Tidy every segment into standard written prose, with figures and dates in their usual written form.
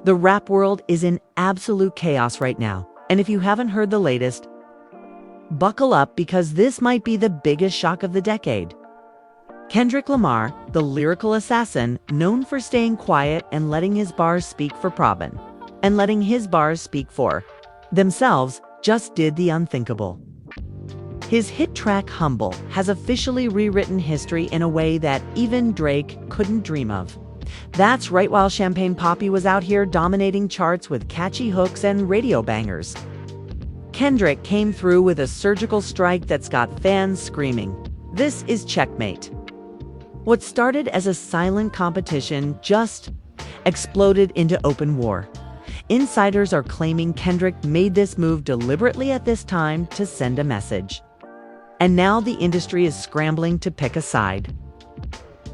The rap world is in absolute chaos right now, and if you haven't heard the latest, buckle up because this might be the biggest shock of the decade. Kendrick Lamar, the lyrical assassin, known for staying quiet and letting his bars speak for themselves, just did the unthinkable. His hit track Humble has officially rewritten history in a way that even Drake couldn't dream of. That's right, while Champagne Papi was out here dominating charts with catchy hooks and radio bangers. Kendrick came through with a surgical strike that's got fans screaming, "This is checkmate." What started as a silent competition just exploded into open war. Insiders are claiming Kendrick made this move deliberately at this time to send a message. And now the industry is scrambling to pick a side.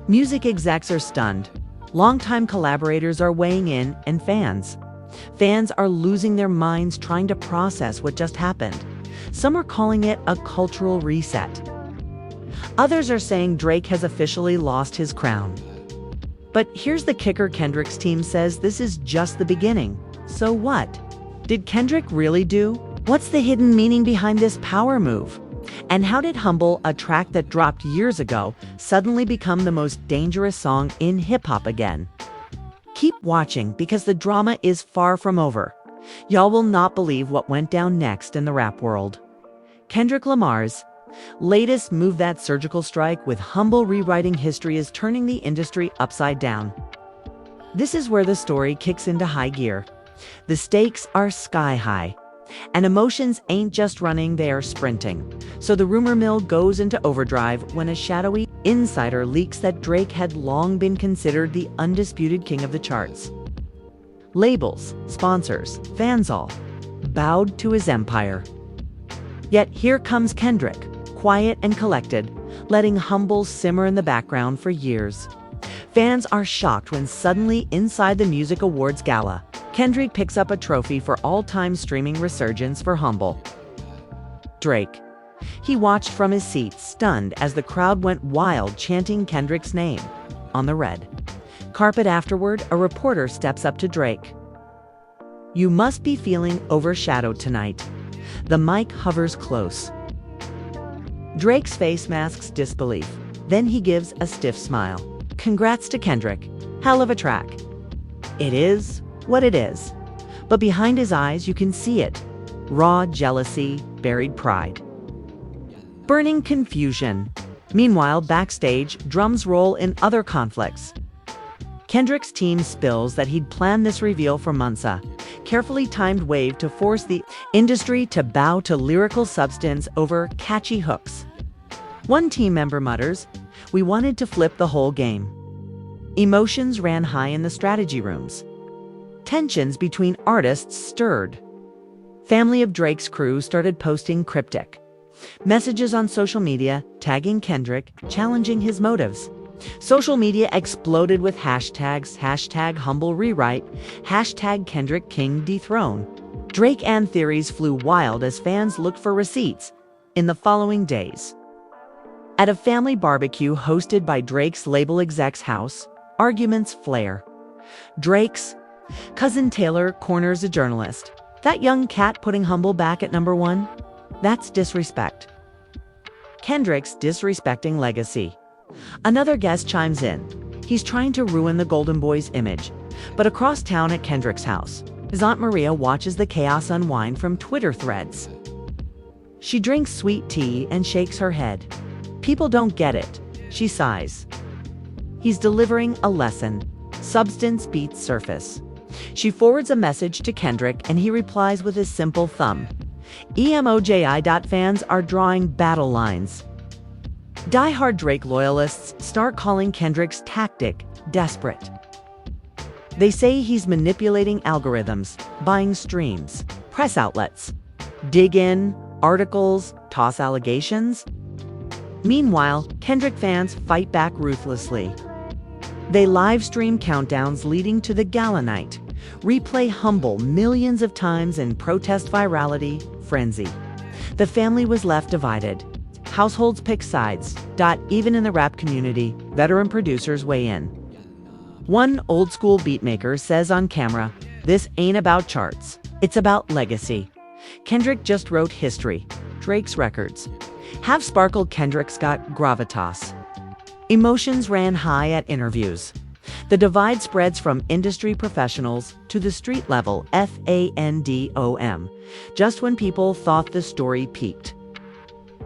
Music execs are stunned. Longtime collaborators are weighing in, and fans are losing their minds trying to process what just happened. Some are calling it a cultural reset. Others are saying Drake has officially lost his crown. But here's the kicker: Kendrick's team says this is just the beginning. So what? Did Kendrick really do? What's the hidden meaning behind this power move? And how did Humble, a track that dropped years ago, suddenly become the most dangerous song in hip-hop again? Keep watching because the drama is far from over. Y'all will not believe what went down next in the rap world. Kendrick Lamar's latest move, that surgical strike with Humble rewriting history, is turning the industry upside down. This is where the story kicks into high gear. The stakes are sky high, and emotions ain't just running, they are sprinting. So the rumor mill goes into overdrive when a shadowy insider leaks that Drake had long been considered the undisputed king of the charts. Labels, sponsors, fans all bowed to his empire. Yet here comes Kendrick, quiet and collected, letting Humble simmer in the background for years. Fans are shocked when suddenly, inside the Music Awards gala, Kendrick picks up a trophy for all-time streaming resurgence for Humble. Drake. He watched from his seat, stunned, as the crowd went wild chanting Kendrick's name on the red carpet. Afterward, a reporter steps up to Drake. "You must be feeling overshadowed tonight." The mic hovers close. Drake's face masks disbelief. Then he gives a stiff smile. "Congrats to Kendrick. Hell of a track." It is what it is. But behind his eyes, you can see it. Raw jealousy, buried pride, burning confusion. Meanwhile, backstage, drums roll in other conflicts. Kendrick's team spills that he'd planned this reveal for months, a carefully timed wave to force the industry to bow to lyrical substance over catchy hooks. One team member mutters, "We wanted to flip the whole game." Emotions ran high in the strategy rooms. Tensions between artists stirred. Family of Drake's crew started posting cryptic messages on social media, tagging Kendrick, challenging his motives. Social media exploded with hashtags, #Humble Rewrite, #Kendrick King Dethrone. Drake and theories flew wild as fans looked for receipts. In the following days, at a family barbecue hosted by Drake's label exec's house, arguments flare. Drake's cousin Taylor corners a journalist. "That young cat putting Humble back at number one? That's disrespect." Kendrick's disrespecting legacy. Another guest chimes in. He's trying to ruin the Golden Boy's image. But across town at Kendrick's house, his Aunt Maria watches the chaos unwind from Twitter threads. She drinks sweet tea and shakes her head. "People don't get it," she sighs. He's delivering a lesson. Substance beats surface. She forwards a message to Kendrick, and he replies with his simple thumb. EMOJI. Fans are drawing battle lines. Die-hard Drake loyalists start calling Kendrick's tactic desperate. They say he's manipulating algorithms, buying streams, press outlets, dig in, articles, toss allegations. Meanwhile, Kendrick fans fight back ruthlessly. They live stream countdowns leading to the gala night, replay Humble millions of times in protest virality frenzy. The family was left divided. Households pick sides. Even in the rap community, veteran producers weigh in. One old-school beatmaker says on camera, This ain't about charts. It's about legacy. Kendrick just wrote history. Drake's records have sparkled. Kendrick's got gravitas. Emotions ran high at interviews. The divide spreads from industry professionals to the street level fandom, just when people thought the story peaked.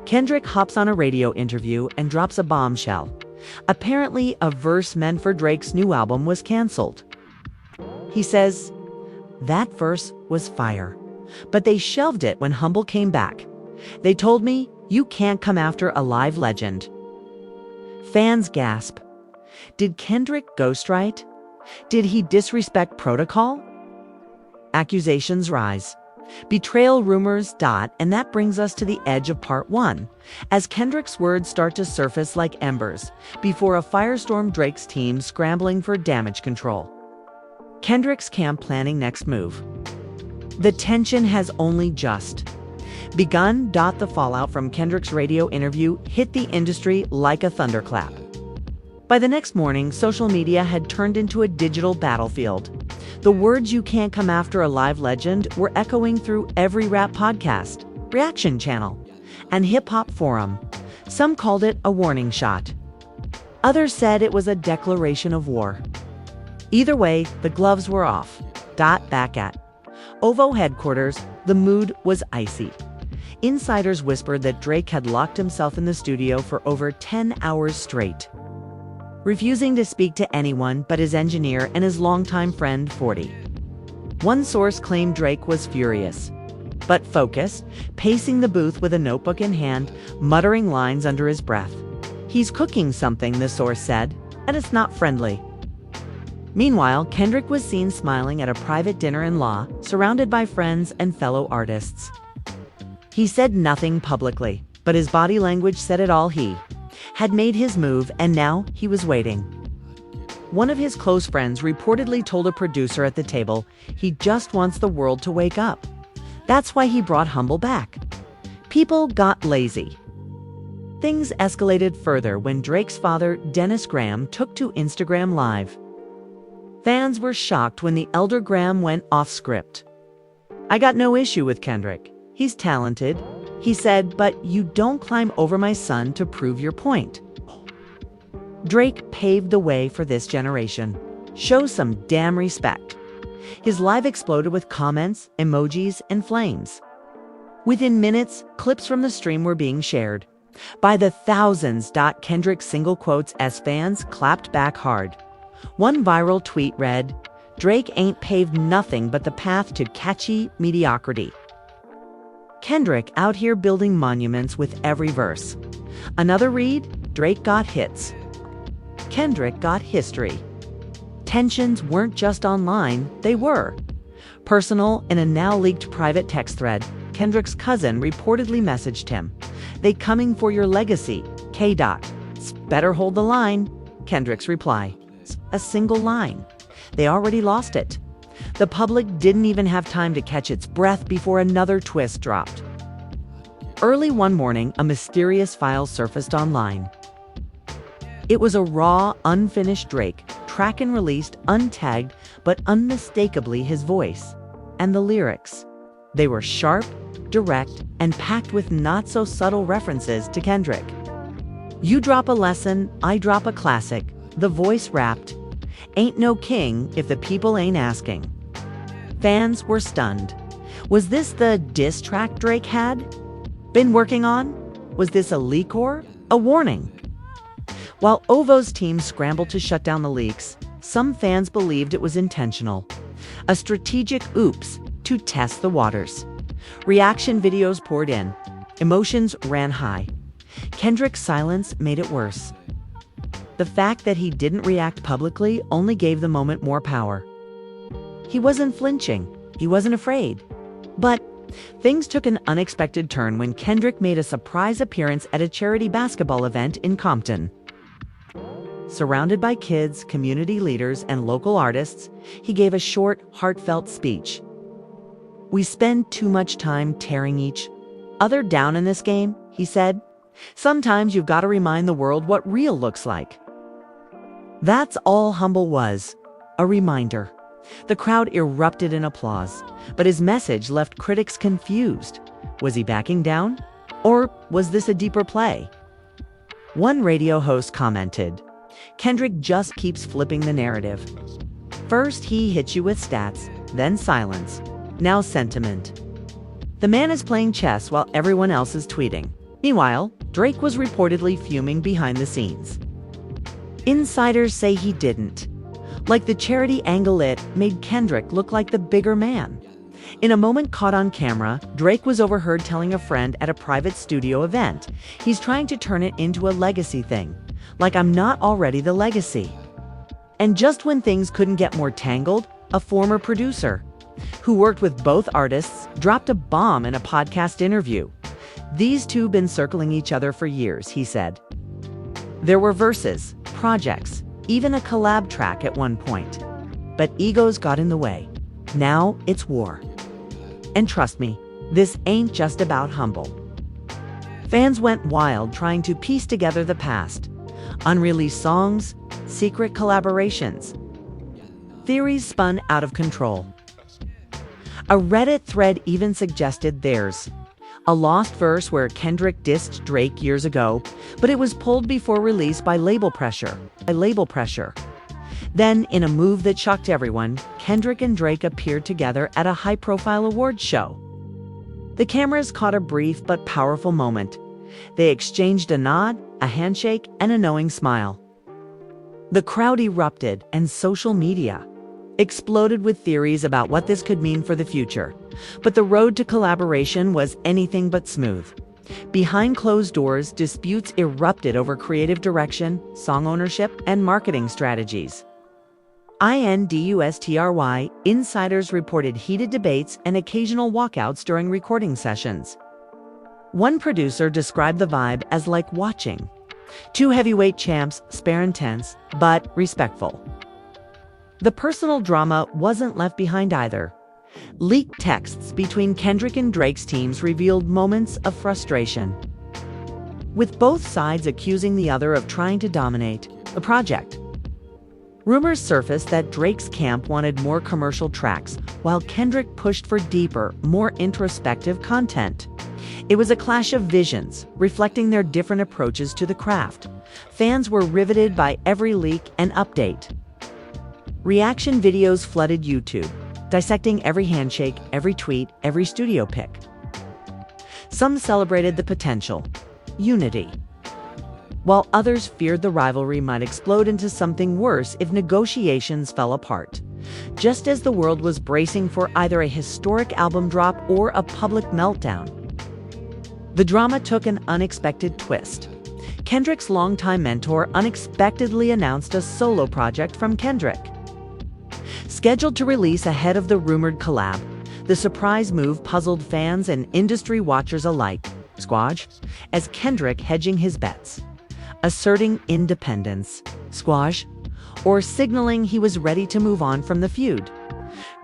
Kendrick hops on a radio interview and drops a bombshell. Apparently, a verse meant for Drake's new album was canceled. He says, "That verse was fire, but they shelved it when Humble came back. They told me, you can't come after a live legend." Fans gasp. Did Kendrick ghostwrite? Did he disrespect protocol? Accusations rise. Betrayal rumors dot, and that brings us to the edge of part one, as Kendrick's words start to surface like embers before a firestorm. Drake's team scrambling for damage control. Kendrick's camp planning next move. The tension has only just begun. The fallout from Kendrick's radio interview hit the industry like a thunderclap. By the next morning, social media had turned into a digital battlefield. The words "you can't come after a live legend" were echoing through every rap podcast, reaction channel, and hip-hop forum. Some called it a warning shot. Others said it was a declaration of war. Either way, the gloves were off. Back at OVO headquarters, the mood was icy. Insiders whispered that Drake had locked himself in the studio for over 10 hours straight, refusing to speak to anyone but his engineer and his longtime friend, 40. One source claimed Drake was furious, but focused, pacing the booth with a notebook in hand, muttering lines under his breath. "He's cooking something," the source said, "and it's not friendly." Meanwhile, Kendrick was seen smiling at a private dinner-in-law, surrounded by friends and fellow artists. He said nothing publicly, but his body language said it all. He had made his move, and now he was waiting. One of his close friends reportedly told a producer at the table he just wants the world to wake up. That's why he brought Humble back. People got lazy. Things escalated further when Drake's father, Dennis Graham, took to Instagram Live. Fans were shocked when the elder Graham went off script. "I got no issue with Kendrick. He's talented," he said, "but you don't climb over my son to prove your point." Drake paved the way for this generation. Show some damn respect. His live exploded with comments, emojis, and flames. Within minutes, clips from the stream were being shared by the thousands. Kendrick's single quotes as fans clapped back hard. One viral tweet read, "Drake ain't paved nothing but the path to catchy mediocrity." Kendrick out here building monuments with every verse. Another read, "Drake got hits. Kendrick got history." Tensions weren't just online, they were personal. In a now leaked private text thread, Kendrick's cousin reportedly messaged him, "They coming for your legacy, K. Better hold the line." Kendrick's reply, a single line. They already lost it. The public didn't even have time to catch its breath before another twist dropped. Early one morning, a mysterious file surfaced online. It was a raw, unfinished Drake track and released, untagged, but unmistakably his voice. And the lyrics. They were sharp, direct, and packed with not-so-subtle references to Kendrick. "You drop a lesson, I drop a classic," the voice rapped. "Ain't no king if the people ain't asking." Fans were stunned. Was this the diss track Drake had been working on? Was this a leak or a warning? While OVO's team scrambled to shut down the leaks, some fans believed it was intentional. A strategic oops to test the waters. Reaction videos poured in. Emotions ran high. Kendrick's silence made it worse. The fact that he didn't react publicly only gave the moment more power. He wasn't flinching. He wasn't afraid. But things took an unexpected turn when Kendrick made a surprise appearance at a charity basketball event in Compton. Surrounded by kids, community leaders, and local artists, he gave a short, heartfelt speech. "We spend too much time tearing each other down in this game," he said. "Sometimes you've got to remind the world what real looks like." That's all Humble was, a reminder. The crowd erupted in applause, but his message left critics confused. Was he backing down? Or was this a deeper play? One radio host commented, "Kendrick just keeps flipping the narrative. First he hits you with stats, then silence, now sentiment. The man is playing chess while everyone else is tweeting." Meanwhile, Drake was reportedly fuming behind the scenes. Insiders say he didn't. Like the charity angle, it made Kendrick look like the bigger man. In a moment caught on camera, Drake was overheard telling a friend at a private studio event, "He's trying to turn it into a legacy thing. Like I'm not already the legacy." And just when things couldn't get more tangled, a former producer, who worked with both artists, dropped a bomb in a podcast interview. "These two been circling each other for years," he said. There were verses, projects, even a collab track at one point. But egos got in the way. Now it's war. And trust me, this ain't just about Humble. Fans went wild trying to piece together the past. Unreleased songs, secret collaborations. Theories spun out of control. A Reddit thread even suggested theirs. A lost verse where Kendrick dissed Drake years ago, but it was pulled before release by label pressure. Then, in a move that shocked everyone, Kendrick and Drake appeared together at a high-profile awards show. The cameras caught a brief but powerful moment. They exchanged a nod, a handshake, and a knowing smile. The crowd erupted, and social media exploded with theories about what this could mean for the future. But the road to collaboration was anything but smooth. Behind closed doors, disputes erupted over creative direction, song ownership, and marketing strategies. Industry insiders reported heated debates and occasional walkouts during recording sessions. One producer described the vibe as like watching two heavyweight champs spar intense, but respectful. The personal drama wasn't left behind either. Leaked texts between Kendrick and Drake's teams revealed moments of frustration, with both sides accusing the other of trying to dominate the project. Rumors surfaced that Drake's camp wanted more commercial tracks, while Kendrick pushed for deeper, more introspective content. It was a clash of visions, reflecting their different approaches to the craft. Fans were riveted by every leak and update. Reaction videos flooded YouTube, dissecting every handshake, every tweet, every studio pic. Some celebrated the potential, unity, while others feared the rivalry might explode into something worse if negotiations fell apart. Just as the world was bracing for either a historic album drop or a public meltdown, the drama took an unexpected twist. Kendrick's longtime mentor unexpectedly announced a solo project from Kendrick. Scheduled to release ahead of the rumored collab, the surprise move puzzled fans and industry watchers alike. Squash, as Kendrick hedging his bets, asserting independence, squash, or signaling he was ready to move on from the feud.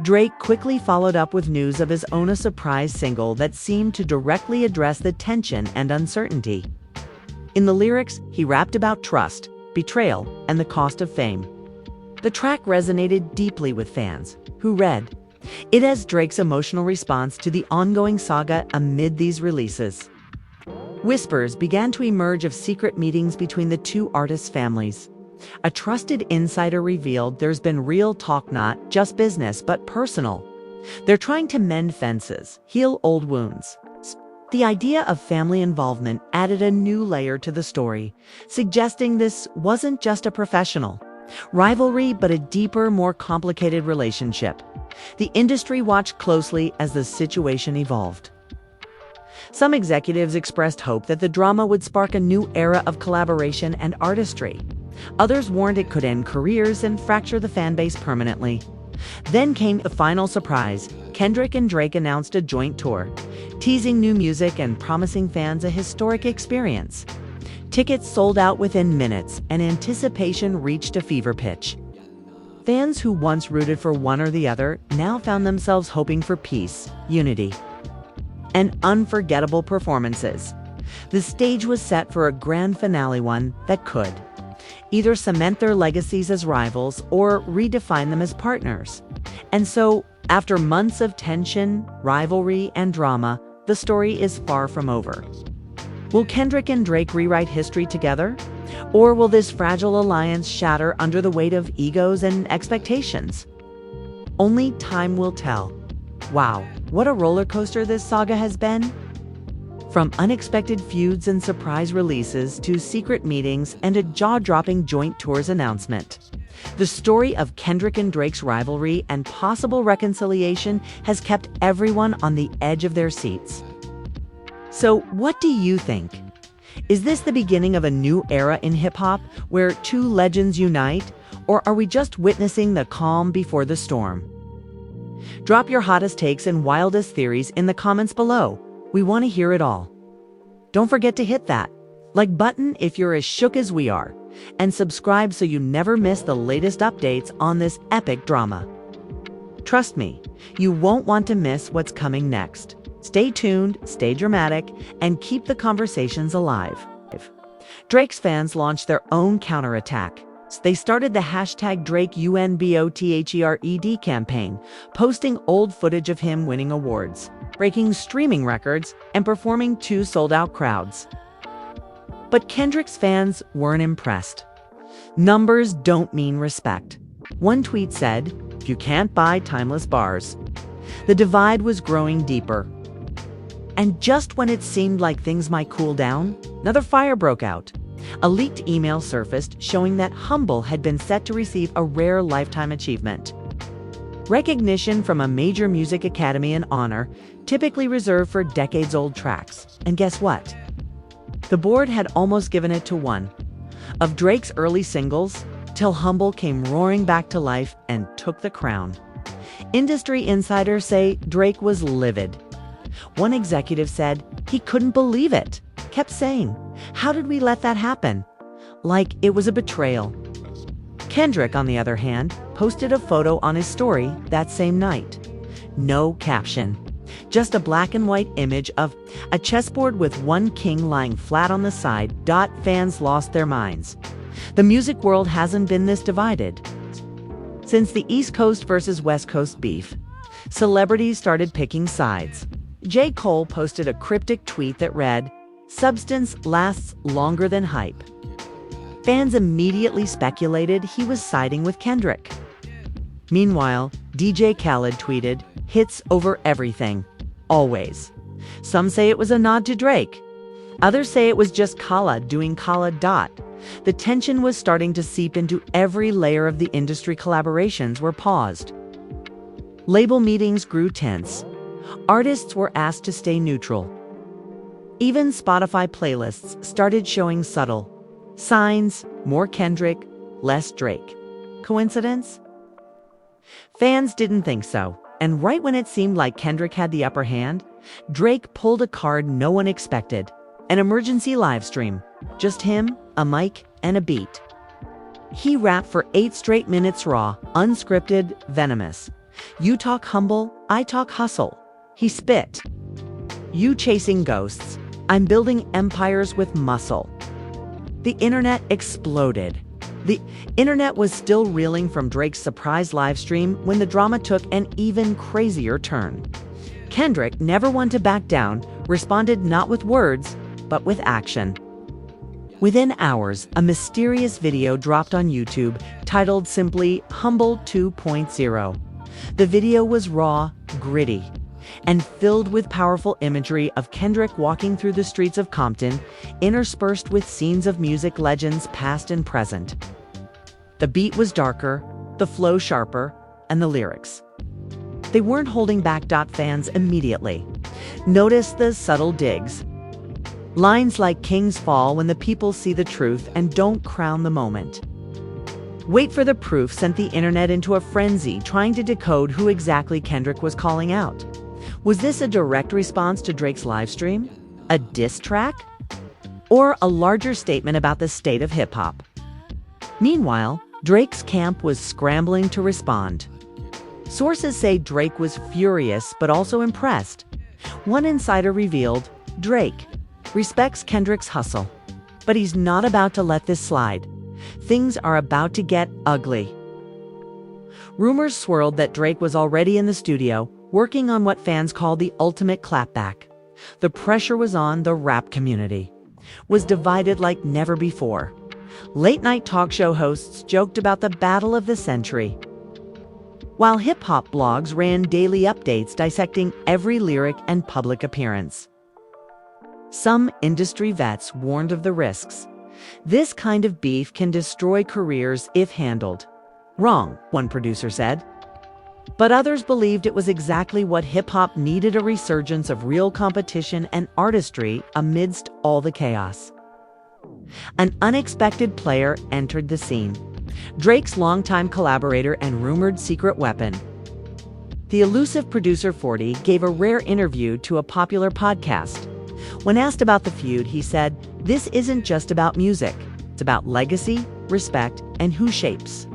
Drake quickly followed up with news of his own surprise single that seemed to directly address the tension and uncertainty. In the lyrics, he rapped about trust, betrayal, and the cost of fame. The track resonated deeply with fans, who read it as Drake's emotional response to the ongoing saga amid these releases. Whispers began to emerge of secret meetings between the two artists' families. A trusted insider revealed there's been real talk, not just business, but personal. They're trying to mend fences, heal old wounds. The idea of family involvement added a new layer to the story, suggesting this wasn't just a professional rivalry, but a deeper, more complicated relationship. The industry watched closely as the situation evolved. Some executives expressed hope that the drama would spark a new era of collaboration and artistry. Others warned it could end careers and fracture the fan base permanently. Then came the final surprise. Kendrick and Drake announced a joint tour, teasing new music and promising fans a historic experience. Tickets sold out within minutes, and anticipation reached a fever pitch. Fans who once rooted for one or the other now found themselves hoping for peace, unity, and unforgettable performances. The stage was set for a grand finale, one that could either cement their legacies as rivals or redefine them as partners. And so, after months of tension, rivalry, and drama, the story is far from over. Will Kendrick and Drake rewrite history together? Or will this fragile alliance shatter under the weight of egos and expectations? Only time will tell. Wow, what a roller coaster this saga has been. From unexpected feuds and surprise releases to secret meetings and a jaw-dropping joint tours announcement. The story of Kendrick and Drake's rivalry and possible reconciliation has kept everyone on the edge of their seats. So, what do you think? Is this the beginning of a new era in hip-hop where two legends unite, or are we just witnessing the calm before the storm? Drop your hottest takes and wildest theories in the comments below. We want to hear it all. Don't forget to hit that like button if you're as shook as we are, and subscribe so you never miss the latest updates on this epic drama. Trust me, you won't want to miss what's coming next. Stay tuned, stay dramatic, and keep the conversations alive. Drake's fans launched their own counterattack. They started the hashtag DrakeUnbotHered campaign, posting old footage of him winning awards, breaking streaming records, and performing 2 sold-out crowds. But Kendrick's fans weren't impressed. Numbers don't mean respect. One tweet said, "You can't buy timeless bars." The divide was growing deeper. And just when it seemed like things might cool down, another fire broke out. A leaked email surfaced showing that Humble had been set to receive a rare lifetime achievement. Recognition from a major music academy and honor, typically reserved for decades-old tracks. And guess what? The board had almost given it to one of Drake's early singles, till Humble came roaring back to life and took the crown. Industry insiders say Drake was livid. One executive said he couldn't believe it, kept saying, "How did we let that happen?" Like it was a betrayal. Kendrick, on the other hand, posted a photo on his story that same night. No caption, just a black and white image of a chessboard with one king lying flat on the side. Fans lost their minds. The music world hasn't been this divided. Since the East Coast versus West Coast beef, celebrities started picking sides. J. Cole posted a cryptic tweet that read, "Substance lasts longer than hype." Fans immediately speculated he was siding with Kendrick. Meanwhile, DJ Khaled tweeted, "Hits over everything, always." Some say it was a nod to Drake. Others say it was just Khaled doing Khaled. The tension was starting to seep into every layer of the industry. Collaborations were paused. Label meetings grew tense. Artists were asked to stay neutral. Even Spotify playlists started showing subtle signs: more Kendrick, less Drake. Coincidence? Fans didn't think so, and right when it seemed like Kendrick had the upper hand, Drake pulled a card no one expected: an emergency live stream. Just him, a mic, and a beat. He rapped for 8 straight minutes raw, unscripted, venomous. "You talk humble, I talk hustle." He spit. "You chasing ghosts, I'm building empires with muscle." The internet exploded. The internet was still reeling from Drake's surprise live stream when the drama took an even crazier turn. Kendrick, never one to back down, responded not with words, but with action. Within hours, a mysterious video dropped on YouTube titled simply Humble 2.0. The video was raw, gritty, and filled with powerful imagery of Kendrick walking through the streets of Compton, interspersed with scenes of music legends past and present. The beat was darker, the flow sharper, and the lyrics. They weren't holding back. Fans immediately noticed the subtle digs. Lines like "Kings fall when the people see the truth and don't crown the moment." "Wait for the proof" sent the internet into a frenzy, trying to decode who exactly Kendrick was calling out. Was this a direct response to Drake's livestream? A diss track? Or a larger statement about the state of hip-hop? Meanwhile, Drake's camp was scrambling to respond. Sources say Drake was furious but also impressed. One insider revealed, Drake respects Kendrick's hustle, but he's not about to let this slide. Things are about to get ugly. Rumors swirled that Drake was already in the studio, working on what fans call the ultimate clapback. The pressure was on. The rap community was divided like never before. Late-night talk show hosts joked about the battle of the century, while hip-hop blogs ran daily updates dissecting every lyric and public appearance. Some industry vets warned of the risks. This kind of beef can destroy careers if handled wrong, one producer said. But others believed it was exactly what hip-hop needed: a resurgence of real competition and artistry amidst all the chaos. An unexpected player entered the scene. Drake's longtime collaborator and rumored secret weapon. The elusive producer 40 gave a rare interview to a popular podcast. When asked about the feud, he said, "This isn't just about music. It's about legacy, respect, and who shapes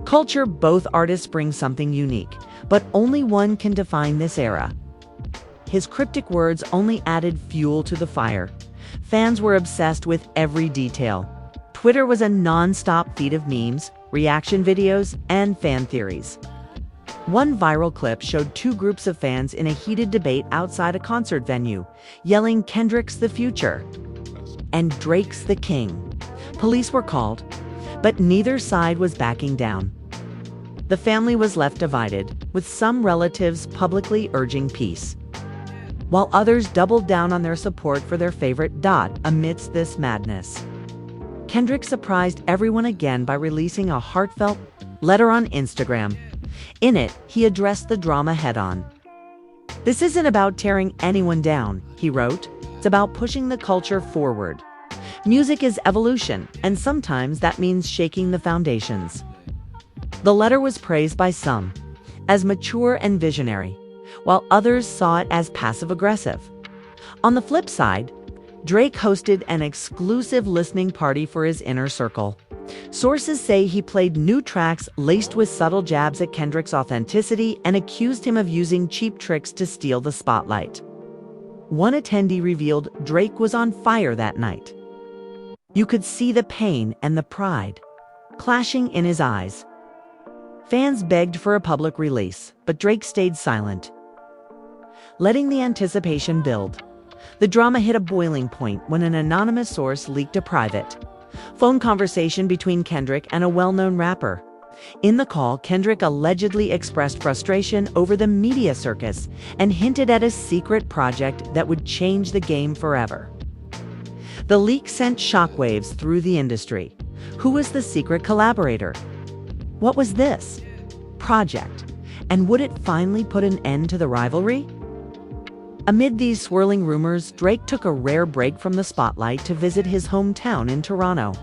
culture. Both artists bring something unique, but only one can define this era." His cryptic words only added fuel to the fire. Fans were obsessed with every detail. Twitter was a non-stop feed of memes, reaction videos, and fan theories. One viral clip showed two groups of fans in a heated debate outside a concert venue, yelling, "Kendrick's the future," and "Drake's the king." Police were called, but neither side was backing down. The family was left divided, with some relatives publicly urging peace, while others doubled down on their support for their favorite. Amidst this madness, Kendrick surprised everyone again by releasing a heartfelt letter on Instagram. In it, he addressed the drama head-on. "This isn't about tearing anyone down," he wrote. "It's about pushing the culture forward. Music is evolution, and sometimes that means shaking the foundations." The letter was praised by some as mature and visionary, while others saw it as passive-aggressive. On the flip side, Drake hosted an exclusive listening party for his inner circle. Sources say he played new tracks laced with subtle jabs at Kendrick's authenticity and accused him of using cheap tricks to steal the spotlight. One attendee revealed Drake was on fire that night. You could see the pain and the pride clashing in his eyes. Fans begged for a public release, but Drake stayed silent, letting the anticipation build. The drama hit a boiling point when an anonymous source leaked a private phone conversation between Kendrick and a well-known rapper. In the call, Kendrick allegedly expressed frustration over the media circus and hinted at a secret project that would change the game forever. The leak sent shockwaves through the industry. Who was the secret collaborator? What was this project? And would it finally put an end to the rivalry? Amid these swirling rumors, Drake took a rare break from the spotlight to visit his hometown in Toronto.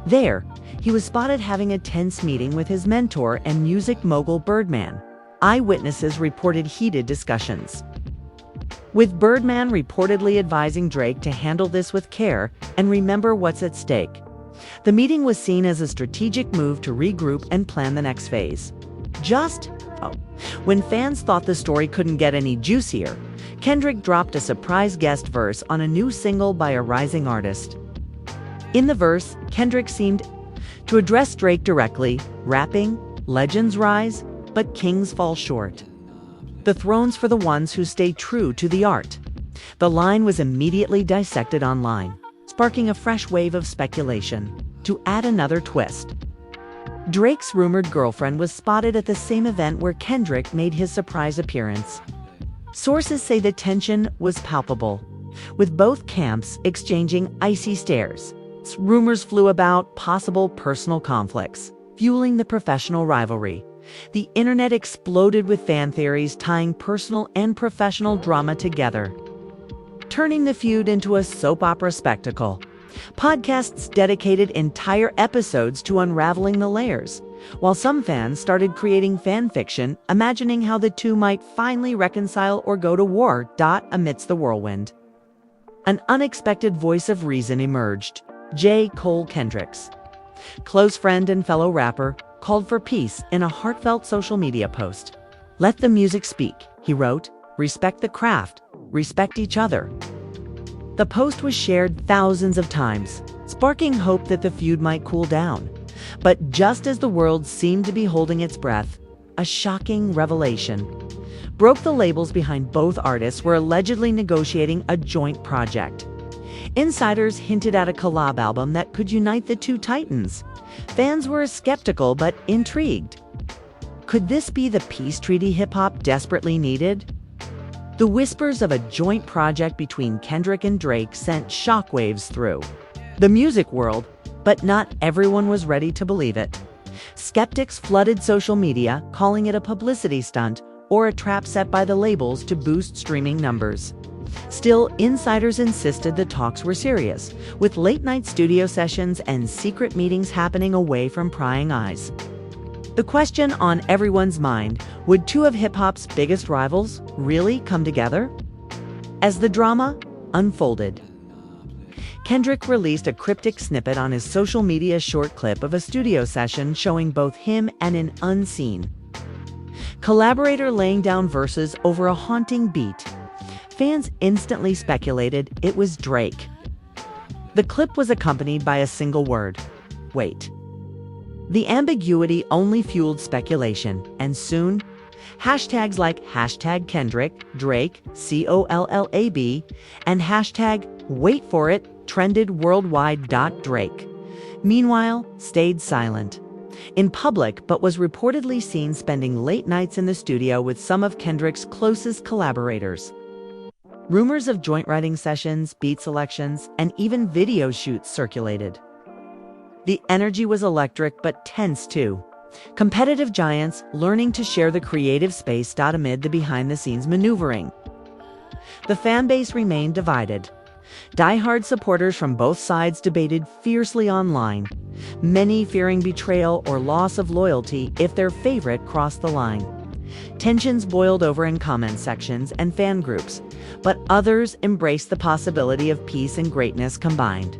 There, he was spotted having a tense meeting with his mentor and music mogul Birdman. Eyewitnesses reported heated discussions, with Birdman reportedly advising Drake to handle this with care and remember what's at stake. The meeting was seen as a strategic move to regroup and plan the next phase. When fans thought the story couldn't get any juicier, Kendrick dropped a surprise guest verse on a new single by a rising artist. In the verse, Kendrick seemed to address Drake directly, rapping, "Legends rise, but kings fall short. The throne's for the ones who stay true to the art." The line was immediately dissected online, sparking a fresh wave of speculation. To add another twist, Drake's rumored girlfriend was spotted at the same event where Kendrick made his surprise appearance. Sources say the tension was palpable, with both camps exchanging icy stares. Rumors flew about possible personal conflicts, fueling the professional rivalry. The internet exploded with fan theories tying personal and professional drama together, turning the feud into a soap opera spectacle. Podcasts dedicated entire episodes to unraveling the layers, while some fans started creating fan fiction, imagining how the two might finally reconcile or go to war. Amidst the whirlwind, an unexpected voice of reason emerged. J. Cole, Kendrick's close friend and fellow rapper, called for peace in a heartfelt social media post. "Let the music speak," he wrote. "Respect the craft, respect each other." The post was shared thousands of times, sparking hope that the feud might cool down. But just as the world seemed to be holding its breath, a shocking revelation broke. The labels behind both artists were allegedly negotiating a joint project. Insiders hinted at a collab album that could unite the two titans. Fans were skeptical but intrigued. Could this be the peace treaty hip-hop desperately needed? The whispers of a joint project between Kendrick and Drake sent shockwaves through the music world, but not everyone was ready to believe it. Skeptics flooded social media, calling it a publicity stunt or a trap set by the labels to boost streaming numbers. Still, insiders insisted the talks were serious, with late-night studio sessions and secret meetings happening away from prying eyes. The question on everyone's mind: would two of hip-hop's biggest rivals really come together? As the drama unfolded, Kendrick released a cryptic snippet on his social media short clip of a studio session showing both him and an unseen collaborator laying down verses over a haunting beat. Fans instantly speculated it was Drake. The clip was accompanied by a single word: wait. The ambiguity only fueled speculation, and soon, hashtags like #Kendrick, Drake, COLLAB, and #Wait for it trended worldwide. Drake, meanwhile, stayed silent in public but was reportedly seen spending late nights in the studio with some of Kendrick's closest collaborators. Rumors of joint writing sessions, beat selections, and even video shoots circulated. The energy was electric but tense too. Competitive giants learning to share the creative space amid the behind-the-scenes maneuvering. The fan base remained divided. Die-hard supporters from both sides debated fiercely online, many fearing betrayal or loss of loyalty if their favorite crossed the line. Tensions boiled over in comment sections and fan groups, but others embraced the possibility of peace and greatness combined.